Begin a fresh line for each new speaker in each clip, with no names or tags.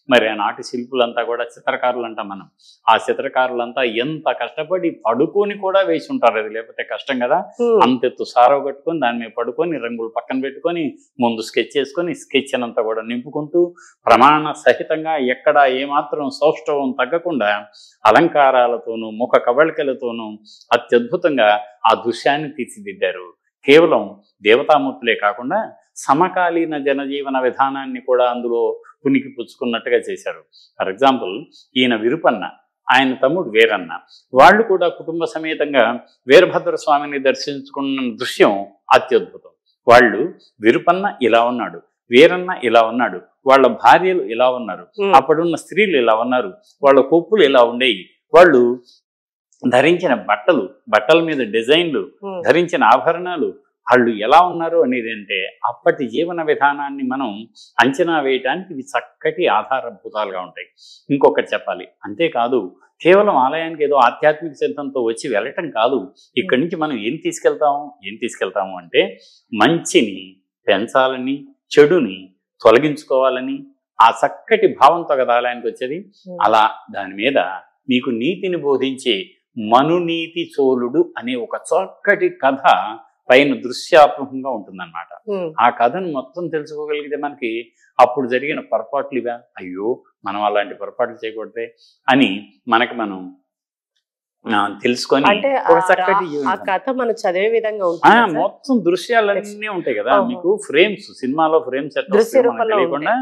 మరి ఆనాటి శిల్పులంతా కూడా చిత్రకారులు అంటాం మనం. ఆ చిత్రకారులంతా ఎంత కష్టపడి పడుకొని కూడా వేసి ఉంటారు. అది లేకపోతే కష్టం కదా. అంతెత్తు సారవ కట్టుకొని దాని మీద పడుకొని రంగులు పక్కన పెట్టుకొని ముందు స్కెచ్ చేసుకొని స్కెచ్ అంతా కూడా నింపుకుంటూ ప్రమాణ సహితంగా ఎక్కడ ఏమాత్రం సౌష్ఠవం తగ్గకుండా అలంకారాలతోనూ ముఖ కవళికలతోనూ అత్యద్భుతంగా ఆ దృశ్యాన్ని తీర్చిదిద్దారు. కేవలం దేవతామూర్తులే కాకుండా సమకాలీన జనజీవన విధానాన్ని కూడా అందులో పునికి పుచ్చుకున్నట్టుగా చేశారు. ఫర్ ఎగ్జాంపుల్, ఈయన విరుపన్న, ఆయన తమ్ముడు వీరన్న, వాళ్ళు కూడా కుటుంబ సమేతంగా వీరభద్ర స్వామిని దర్శించుకున్న దృశ్యం అత్యద్భుతం. వాళ్ళు విరుపన్న ఇలా ఉన్నాడు, వీరన్న ఇలా ఉన్నాడు, వాళ్ళ భార్యలు ఇలా ఉన్నారు, అప్పుడున్న స్త్రీలు ఇలా ఉన్నారు, వాళ్ళ కొప్పులు ఇలా ఉండేవి, వాళ్ళు ధరించిన బట్టల మీద డిజైన్లు, ధరించిన ఆభరణాలు, వాళ్ళు ఎలా ఉన్నారు అనేది అంటే అప్పటి జీవన విధానాన్ని మనం అంచనా వేయటానికి ఇవి చక్కటి ఆధారభూతాలుగా ఉంటాయి. ఇంకొకటి చెప్పాలి, అంతేకాదు కేవలం ఆలయానికి ఏదో ఆధ్యాత్మిక సిద్ధంతో వచ్చి వెళ్ళటం కాదు. ఇక్కడి నుంచి మనం ఏం తీసుకెళ్తాము అంటే మంచిని పెంచాలని, చెడుని తొలగించుకోవాలని ఆ చక్కటి భావంతో కదా ఆలయానికి వచ్చేది. అలా దాని మీద మీకు నీతిని బోధించే మనునీతి చోళుడు అనే ఒక చక్కటి కథ పైన దృశ్యాత్మకంగా ఉంటుందన్నమాట. ఆ కథను మొత్తం తెలుసుకోగలిగితే మనకి అప్పుడు జరిగిన పొరపాట్లు ఇవా, అయ్యో మనం అలాంటి పొరపాట్లు చేయకూడదే అని మనకి మనం తెలుసుకొని
ఆ కథ మనం చదివే విధంగా ఉంటుంది.
మొత్తం దృశ్యాలన్నీ ఉంటాయి కదా మీకు. ఫ్రేమ్స్, సినిమాలో ఫ్రేమ్స్ తెలియకుండా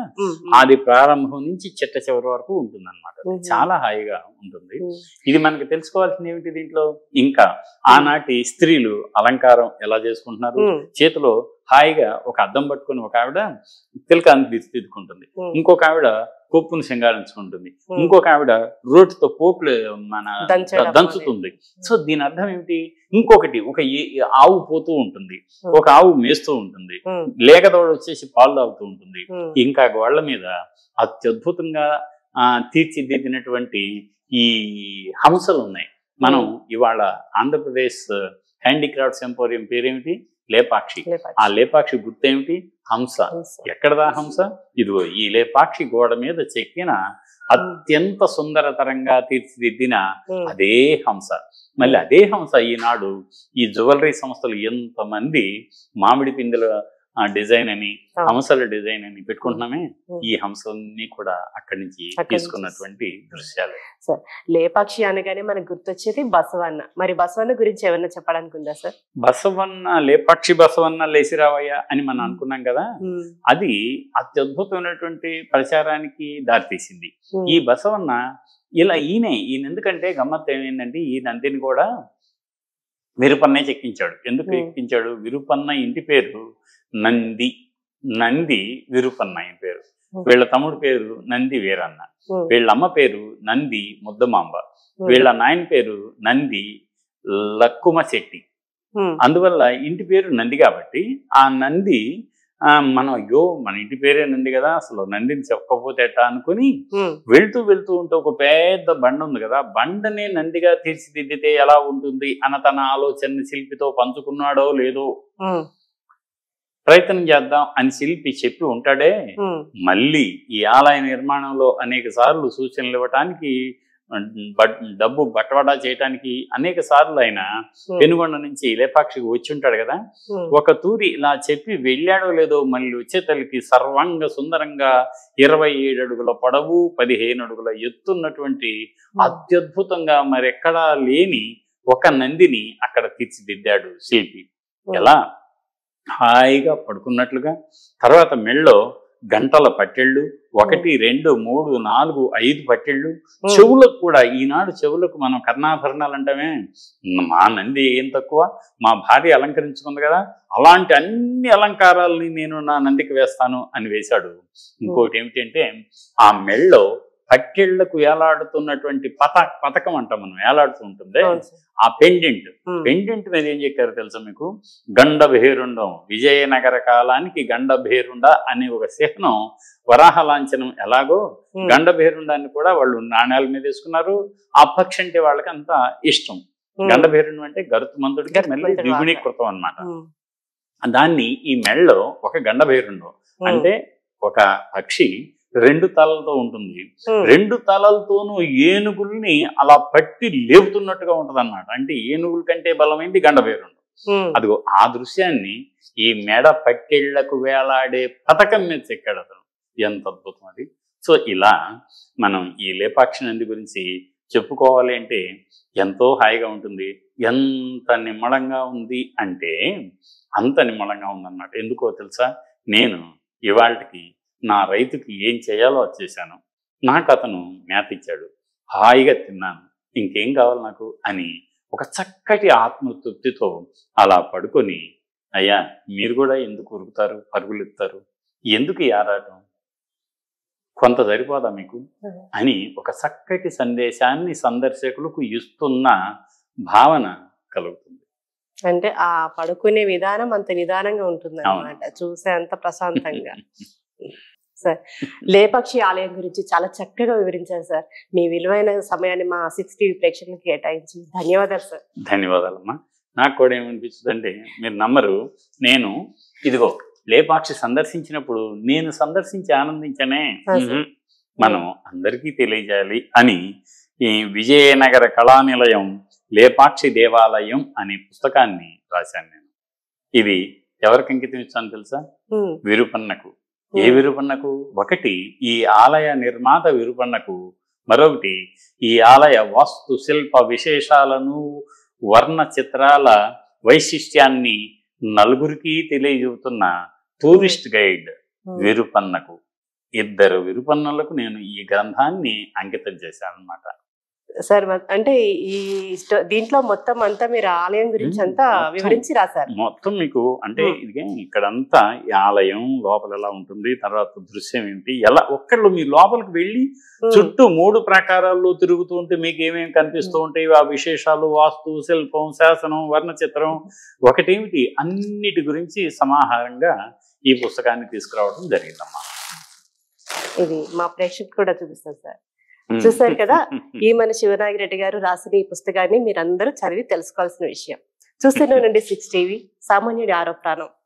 అది ప్రారంభం నుంచి చిట్ట చివరి వరకు ఉంటుంది అనమాట. చాలా హాయిగా ఉంటుంది. ఇది మనకి తెలుసుకోవాల్సింది ఏమిటి దీంట్లో, ఇంకా ఆనాటి స్త్రీలు అలంకారం ఎలా చేసుకుంటున్నారు. చేతిలో హాయిగా ఒక అద్దం పట్టుకుని ఒక ఆవిడ తిలకాన్ని దిద్దుకుంటుంది, ఇంకొక ఆవిడ కొప్పును సింగారించుకుంటుంది, ఇంకొక ఆవిడ రోటితో పోట్లు దంచుతుంది. సో దీని అర్థం ఏమిటి, ఇంకొకటి ఒక ఆవు పోతూ ఉంటుంది, ఒక ఆవు మేస్తూ ఉంటుంది, లేకదోడ వచ్చేసి పాలు తాగుతూ ఉంటుంది. ఇంకా గోళ్ల మీద అత్యద్భుతంగా తీర్చిదిద్దినటువంటి ఈ హంసలు ఉన్నాయి. మనం ఇవాళ ఆంధ్రప్రదేశ్ హ్యాండీక్రాఫ్ట్స్ ఎంపోరియం పేరేమిటి, లేపాక్షి. ఆ లేపాక్షి గుర్తేమిటి, హంస. ఎక్కడదా హంస, ఇదిగో ఈ లేపాక్షి గోడ మీద చెక్కిన అత్యంత సుందరతరంగా తీర్చిదిద్దిన అదే హంస. మళ్ళీ అదే హంస ఈనాడు ఈ జ్యువెలరీ సంస్థలు ఎంతమంది మామిడి పిందెల డిజైన్ అని, హంసల డిజైన్ అని పెట్టుకుంటున్నామే, ఈ హంసల్ని కూడా అక్కడి నుంచి తీసుకున్నటువంటి దృశ్యాలు.
సార్, లేపాక్షి అనగానే మనకు గుర్తొచ్చేది బసవన్న. మరి బసవన్న గురించి ఏమన్నా చెప్పడానికి ఉందా సార్?
బసవన్న, లేపాక్షి బసవన్న లేసిరావయ్య అని మనం అనుకున్నాం కదా, అది అత్యద్భుతమైనటువంటి ప్రచారానికి దారితీసింది. ఈ బసవన్న ఇలా ఈయన ఎందుకంటే గమ్మత్తు ఏమైందంటే, ఈ నందిని కూడా విరుపన్నే చెక్కించాడు. ఎందుకు ఎక్కించాడు, విరుపన్న ఇంటి పేరు నంది విరుపన్న ఆయన పేరు, వీళ్ళ తమ్ముడు పేరు నంది వీరన్న, వీళ్ళ అమ్మ పేరు నంది ముద్దమాంబ, వీళ్ళ నాయన పేరు నంది లక్కుమ శెట్టి. అందువల్ల ఇంటి పేరు నంది కాబట్టి ఆ నంది మన ఇంటి పేరే నంది కదా, అసలు నందిని చెప్పకపోతే ఎట్టా అనుకుని వెళ్తూ ఉంటే ఒక పెద్ద బండ ఉంది కదా, బండనే నందిగా తీర్చిదిద్దితే ఎలా ఉంటుంది అన్న తన ఆలోచన శిల్పితో పంచుకున్నాడో లేదో ప్రయత్నం చేద్దాం అని శిల్పి చెప్పి ఉంటాడే. మళ్ళీ ఈ ఆలయ నిర్మాణంలో అనేక సార్లు సూచనలు ఇవ్వటానికి, డబ్బు బట్టవాడా చేయటానికి అనేక సార్లు ఆయన పెనుగొండ నుంచి లేపాక్షికి వచ్చి ఉంటాడు కదా, ఒక తూరి ఇలా చెప్పి వెళ్ళాడో లేదో మళ్ళీ వచ్చే తల్లికి సర్వంగ సుందరంగా 27 అడుగుల పొడవు 15 అడుగుల ఎత్తున్నటువంటి అత్యద్భుతంగా మరెక్కడా లేని ఒక నందిని అక్కడ తీర్చిదిద్దాడు శిల్పి. ఎలా హాయిగా పడుకున్నట్లుగా, తర్వాత మెళ్ళో గంటల పట్టెళ్ళు, 1 2 3 4 5 పట్టెళ్ళు, చెవులకు కూడా ఈనాడు చెవులకు మనం కర్ణాభరణాలు అంటామే, మా నంది ఏం తక్కువ, మా భార్య అలంకరించుకుంది కదా, అలాంటి అన్ని అలంకారాలని నేను నా నందికి వేస్తాను అని వేశాడు. ఇంకోటి ఏమిటంటే, ఆ మెళ్ళో పట్టెళ్లకు వేలాడుతున్నటువంటి పతకం అంటాం మనం, వేలాడుతూ ఉంటుంది, ఆ పెండెంట్ మీద ఏం చెప్పారు తెలుసా మీకు, గండభేరుండం, విజయనగర కాలానికి గండభేరుండ అనే ఒక చిహ్నం, వరాహ లాంఛనం ఎలాగో గండభేరుండాన్ని కూడా వాళ్ళు నాణ్యాల మీద వేసుకున్నారు. ఆ పక్షి అంటే వాళ్ళకి అంత ఇష్టం. గండభేరుండం అంటే గరుత్మంతుడికి మళ్ళీ ద్విగుణీకృతం అన్నమాట. దాన్ని ఈ మెళ్ళలో ఒక గండభేరుండం అంటే ఒక పక్షి రెండు తలలతో ఉంటుంది. రెండు తలలతోనూ ఏనుగుల్ని అలా పట్టి లేపుతున్నట్టుగా ఉంటది అన్నమాట. అంటే ఏనుగుల కంటే బలమైంది గండభైరుండు. అదిగో ఆ దృశ్యాన్ని ఈ మెడ పట్టెళ్లకు వేలాడే పథకం మీద చెక్కాడు అతను. ఎంత అద్భుతం అది. సో ఇలా మనం ఈ లేపాక్షి నంది గురించి చెప్పుకోవాలి అంటే ఎంతో హాయిగా ఉంటుంది. ఎంత నిమ్మళంగా ఉంది అంటే అంత నిమ్మళంగా ఉందన్నమాట. ఎందుకో తెలుసా, నేను ఇవాళకి నా రైతుకి ఏం చేయాలో అది చేశాను. నాకు అతను మేత ఇచ్చాడు, హాయిగా తిన్నాను, ఇంకేం కావాలి నాకు అని ఒక చక్కటి ఆత్మతృప్తితో అలా పడుకొని, అయ్యా మీరు కూడా ఎందుకు ఉరుకుతారు, పరుగులు ఎత్తారు, ఎందుకు ఈ ఆరాటం, కొంత సరిపోదా మీకు అని ఒక చక్కటి సందేశాన్ని సందర్శకులకు ఇస్తున్న భావన కలుగుతుంది.
అంటే ఆ పడుకునే విధానం అంత నిదానంగా ఉంటుంది అన్నమాట, చూసే అంత ప్రశాంతంగా. సార్, లేపాక్షి ఆలయం గురించి చాలా చక్కగా వివరించారు సార్. మీ విలువైన సమయాన్ని మా 6 టీవీ ప్రేక్షకులకు కేటాయించి ధన్యవాదాలు సార్.
ధన్యవాదాలమ్మా. నాకు కూడా ఏమనిపిస్తుంది అంటే, మీరు నమ్మరు, నేను ఇదిగో లేపాక్షి సందర్శించినప్పుడు నేను సందర్శించి ఆనందించనే, మనం అందరికీ తెలియజేయాలి అని ఈ విజయనగర కళానిలయం లేపాక్షి దేవాలయం అనే పుస్తకాన్ని రాశాను నేను. ఇది ఎవరికి అంకితం ఇస్తాను తెలుసా? విరుపన్నకు. ఏ విరుపన్నకు? ఒకటి ఈ ఆలయ నిర్మాత విరుపన్నకు, మరొకటి ఈ ఆలయ వాస్తు శిల్ప విశేషాలను వర్ణ చిత్రాల వైశిష్ట్యాన్ని నలుగురికి తెలియజేస్తున్న టూరిస్ట్ గైడ్ విరుపన్నకు. ఇద్దరు విరుపన్నలకు నేను ఈ గ్రంథాన్ని అంకితం చేశాను అన్నమాట.
సార్, అంటే ఈ దీంట్లో మొత్తం అంతా మీరు ఆలయం గురించి అంతా వివరించి రాశారు.
మొత్తం మీకు అంటే ఇది ఇక్కడంతా ఈ ఆలయం లోపల ఎలా ఉంటుంది, తర్వాత దృశ్యం ఏంటి, ఎలా ఒక్కళ్ళు మీ లోపలికి వెళ్ళి చుట్టూ 3 ప్రాకారాల్లో తిరుగుతూ ఉంటే మీకు ఏమేమి కనిపిస్తూ ఉంటాయి, ఆ విశేషాలు, వాస్తు శిల్పం, శాసనం, వర్ణ చిత్రం, ఒకటేమిటి అన్నిటి గురించి సమాహారంగా ఈ పుస్తకాన్ని తీసుకురావడం జరిగిందమ్మా.
ఇది మా ప్రేక్షకులు కూడా చూపిస్తాను సార్. చూసారు కదా, ఈ మన శివనాగిరెడ్డి గారు రాసిన ఈ పుస్తకాన్ని మీరందరూ చదివి తెలుసుకోవాల్సిన విషయం. చూస్తూనే ఉండండి 6 టీవీ, సామాన్యుడి ఆరో ప్రాణం.